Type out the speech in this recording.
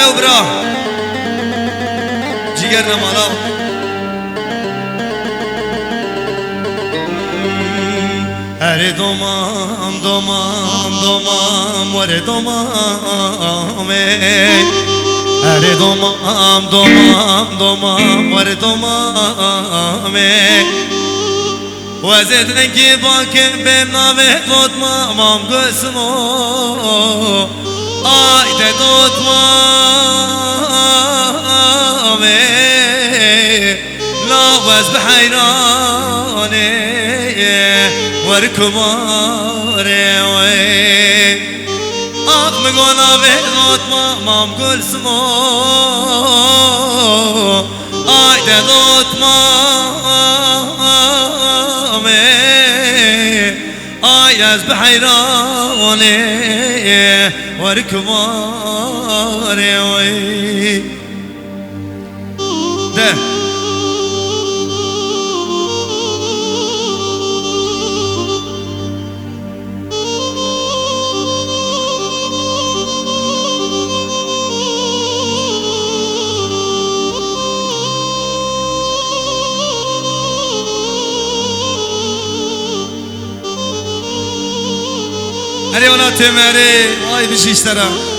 برو برا جیگر نمالا اره دومام دومام دومام وره دومامه اره دومام دومام دومام وره دومامه وزدن کی باکم بهم ناوه دود مامام گسمو آیده دود مامه لاوز بحیرانه ورکماره وی آق میگو ناوه دود مامام گسمو آیده دود مامه آیز بحیرانه ورکماره وی ده هری اونا تمره آی بشیشترم